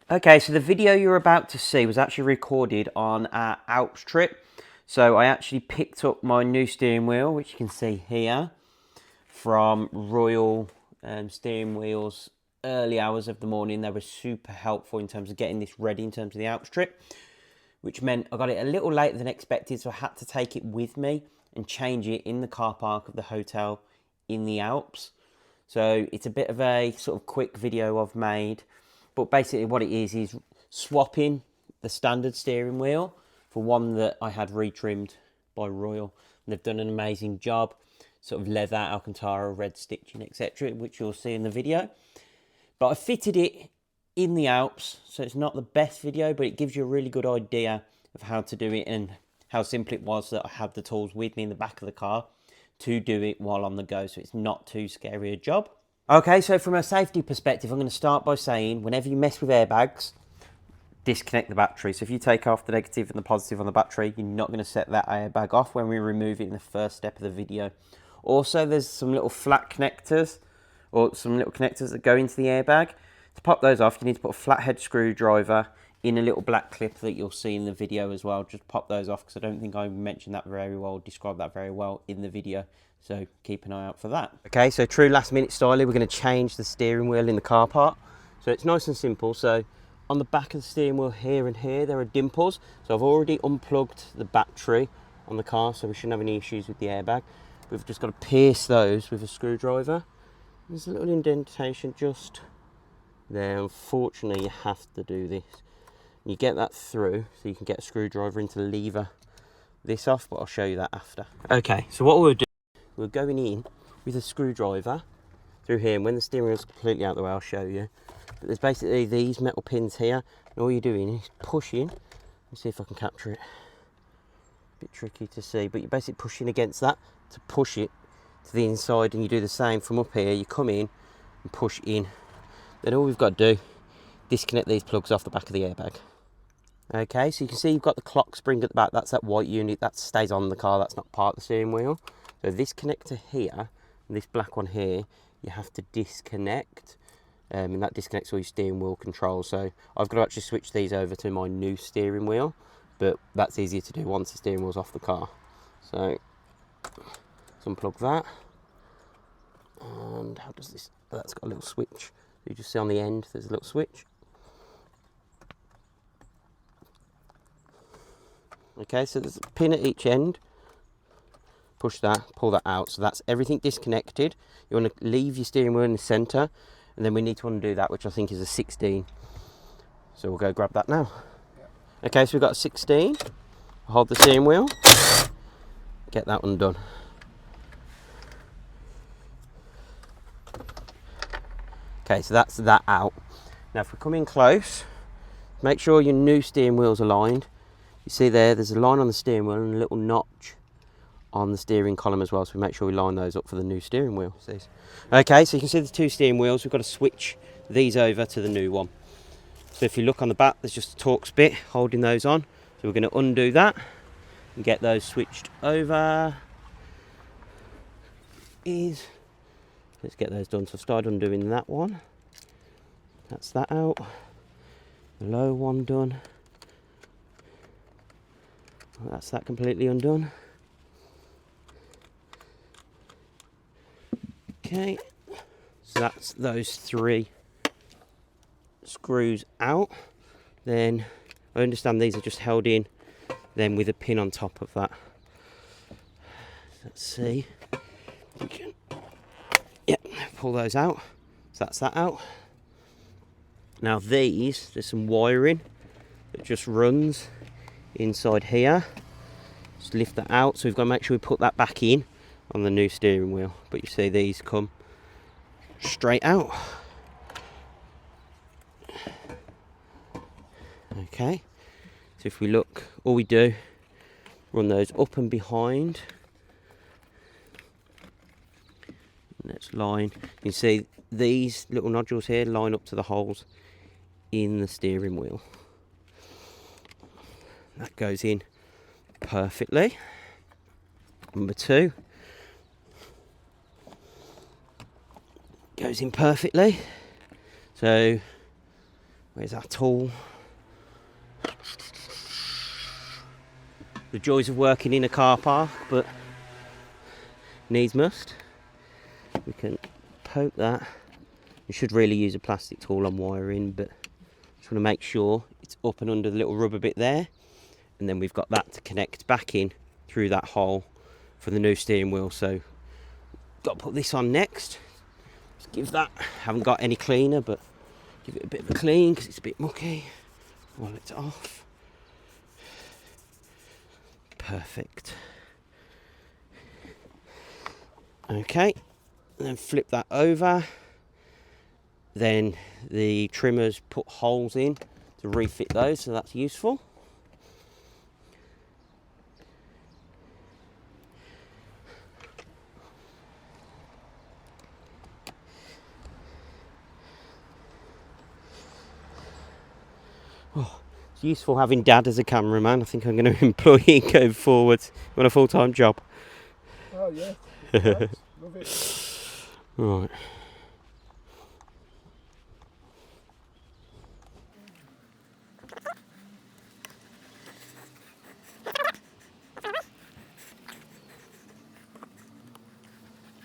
Okay, so the video you're about to see was actually recorded on our Alps trip. So I actually picked up my new steering wheel, which you can see here, from Royal Steering Wheels early hours of the morning. They were super helpful in terms of getting this ready in terms of the Alps trip, which meant I got it a little later than expected, so I had to take it with me and change it in the car park of the hotel in the Alps. So it's a bit of a sort of quick video I've made. But basically what it is swapping the standard steering wheel for one that I had retrimmed by Royal. And they've done an amazing job. Sort of leather, Alcantara, red stitching, etc. which you'll see in the video. But I fitted it in the Alps. So it's not the best video, but it gives you a really good idea of how to do it and how simple it was that I had the tools with me in the back of the car to do it while on the go. So it's not too scary a job. Okay, so from a safety perspective, I'm going to start by saying whenever you mess with airbags, disconnect the battery. So if you take off the negative and the positive on the battery, you're not going to set that airbag off when we remove it in the first step of the video. Also, there's some little flat connectors or some little connectors that go into the airbag. To pop those off, you need to put a flathead screwdriver in a little black clip that you'll see in the video as well. Just pop those off because I don't think I mentioned that very well, described that very well in the video. So keep an eye out for that. Okay, so true last minute style, we're going to change the steering wheel in the car park. So it's nice and simple. So on the back of the steering wheel here and here, there are dimples. So I've already unplugged the battery on the car, so we shouldn't have any issues with the airbag. We've just got to pierce those with a screwdriver. There's a little indentation just there. Unfortunately, you have to do this. You get that through, so you can get a screwdriver in to lever this off, but I'll show you that after. Okay, so what we'll do, we're going in with a screwdriver through here, and when the steering wheel's completely out of the way, I'll show you. But there's basically these metal pins here, and all you're doing is pushing. Let's see if I can capture it. A bit tricky to see, but you're basically pushing against that to push it to the inside, and you do the same from up here. You come in and push in. Then all we've got to do, disconnect these plugs off the back of the airbag. Okay, so you can see you've got the clock spring at the back. That's that white unit that stays on the car. That's not part of the steering wheel. So this connector here and this black one here, you have to disconnect. And that disconnects all your steering wheel controls. So I've got to actually switch these over to my new steering wheel, but that's easier to do once the steering wheel's off the car. So let's unplug that. And how does this? That's got a little switch. You just see on the end there's a little switch. Okay, so there's a pin at each end. Push that, pull that out. So that's everything disconnected. You want to leave your steering wheel in the centre, and then we need to undo that, which I think is a 16. So we'll go grab that now. Okay, so we've got a 16. Hold the steering wheel. Get that one done. Okay, so that's that out. Now if we come in close, make sure your new steering wheel's aligned. You see there's a line on the steering wheel and a little notch on the steering column as well, so we make sure we line those up for the new steering wheel. Okay, so you can see the two steering wheels. We've got to switch these over to the new one. So if you look on the back, there's just a Torx bit holding those on. So we're going to undo that and get those switched over. Let's get those done. So I've started undoing that one. That's that out. The low one done. That's that completely undone. Okay, so that's those three screws out. Then I understand these are just held in then with a pin on top of that. Let's see. Yep, pull those out. So that's that out. Now there's some wiring that just runs inside here. Just lift that out. So we've got to make sure we put that back in on the new steering wheel. But you see these come straight out. Okay, so if we look, all we do, run those up and behind. Let's line. You can see these little nodules here line up to the holes in the steering wheel. That goes in perfectly. Number two goes in perfectly. So Where's our tool? The joys of working in a car park, but needs must. We can poke that. You should really use a plastic tool on wiring, but just want to make sure it's up and under the little rubber bit there, and then we've got that to connect back in through that hole for the new steering wheel. So got to put this on next. Just give that, haven't got any cleaner, but give it a bit of a clean because it's a bit mucky while it's off. Perfect. Okay, and then flip that over. Then the trimmers put holes in to refit those, so that's useful. Oh, it's useful having Dad as a cameraman. I think I'm going to employ him going forward on a full-time job. Oh yeah, right. Love it. Right.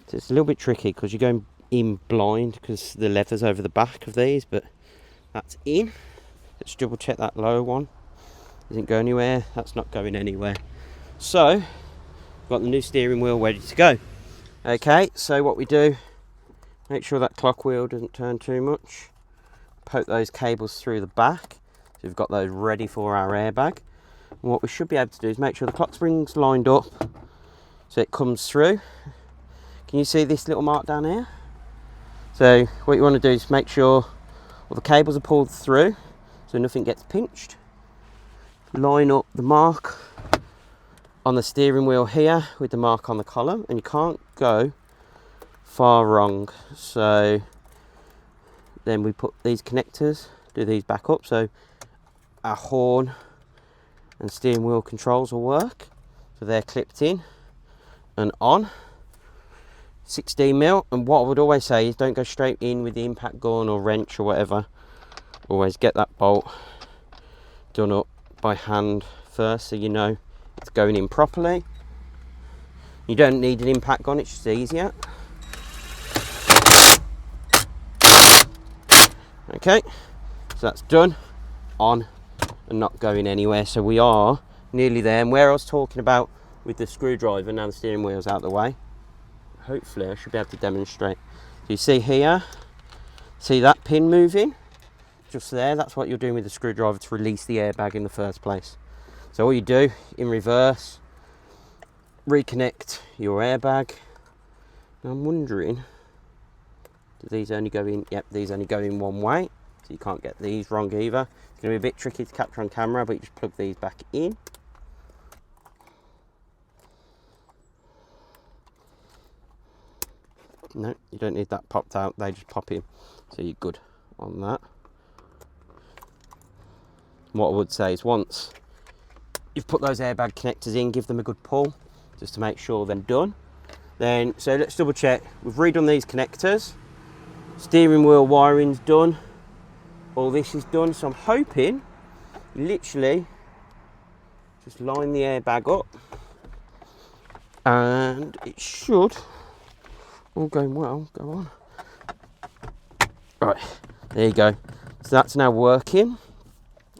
So it's a little bit tricky because you're going in blind because the leather's over the back of these, but that's in. Let's double check that lower one. Doesn't go anywhere. That's not going anywhere. So, we've got the new steering wheel ready to go. Okay, so what we do, make sure that clock wheel doesn't turn too much. Poke those cables through the back. So we've got those ready for our airbag. And what we should be able to do is make sure the clock spring's lined up so it comes through. Can you see this little mark down here? So what you want to do is make sure all the cables are pulled through so nothing gets pinched. Line up the mark on the steering wheel here with the mark on the column, and you can't go far wrong. So then we put these connectors, do these back up so our horn and steering wheel controls will work. So they're clipped in and on. 16mm, and what I would always say is don't go straight in with the impact gun or wrench or whatever. Always get that bolt done up by hand first so you know it's going in properly. You don't need an impact gun, it's just easier. Okay, so that's done, on and not going anywhere. So we are nearly there, and where I was talking about with the screwdriver, now the steering wheel's out of the way, hopefully I should be able to demonstrate. So you see here, see that pin moving? Just there, that's what you're doing with the screwdriver to release the airbag in the first place. So all you do, in reverse, reconnect your airbag. Now I'm wondering, do these only go in? Yep, these only go in one way, so you can't get these wrong either. It's going to be a bit tricky to capture on camera, but you just plug these back in. No, you don't need that popped out, they just pop in. So you're good on that. What I would say is once you've put those airbag connectors in, give them a good pull just to make sure they're done. Then, so let's double check. We've redone these connectors. Steering wheel wiring's done. All this is done. So I'm hoping you literally just line the airbag up and it should, all going well, go on. Right, there you go. So that's now working.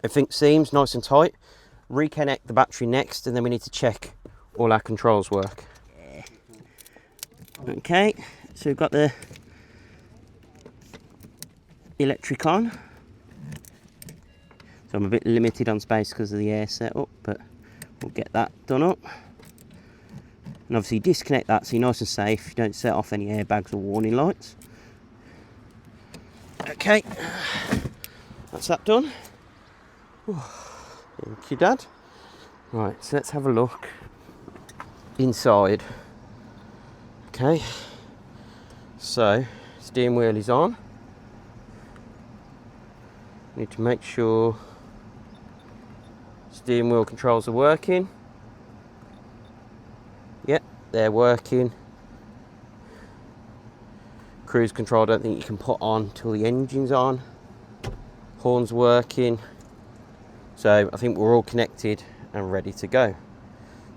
Everything seems nice and tight. Reconnect the battery next, and then we need to check all our controls work. Okay, so we've got the electric on. So I'm a bit limited on space because of the air setup, but we'll get that done up. And obviously disconnect that so you're nice and safe. You don't set off any airbags or warning lights. Okay, that's that done. Thank you, Dad. Right, so let's have a look inside. Okay, so steering wheel is on. Need to make sure steering wheel controls are working. Yep, they're working. Cruise control I don't think you can put on till the engine's on. Horns working. So I think we're all connected and ready to go.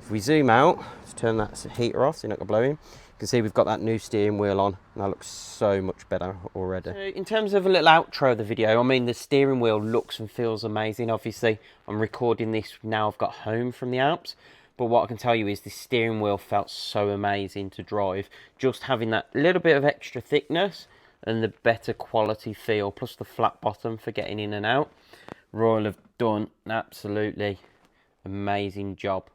If we zoom out, let's turn that heater off so you're not going to blow in. You can see we've got that new steering wheel on, and that looks so much better already. So in terms of a little outro of the video, I mean, the steering wheel looks and feels amazing. Obviously, I'm recording this now I've got home from the Alps, but what I can tell you is the steering wheel felt so amazing to drive. Just having that little bit of extra thickness and the better quality feel, plus the flat bottom for getting in and out. Royal have done an absolutely amazing job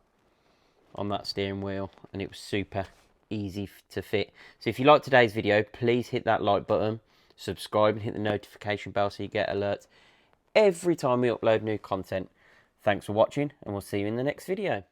on that steering wheel, and it was super easy to fit. So if you like today's video, please hit that like button, subscribe and hit the notification bell so you get alerts every time we upload new content. Thanks for watching, and we'll see you in the next video.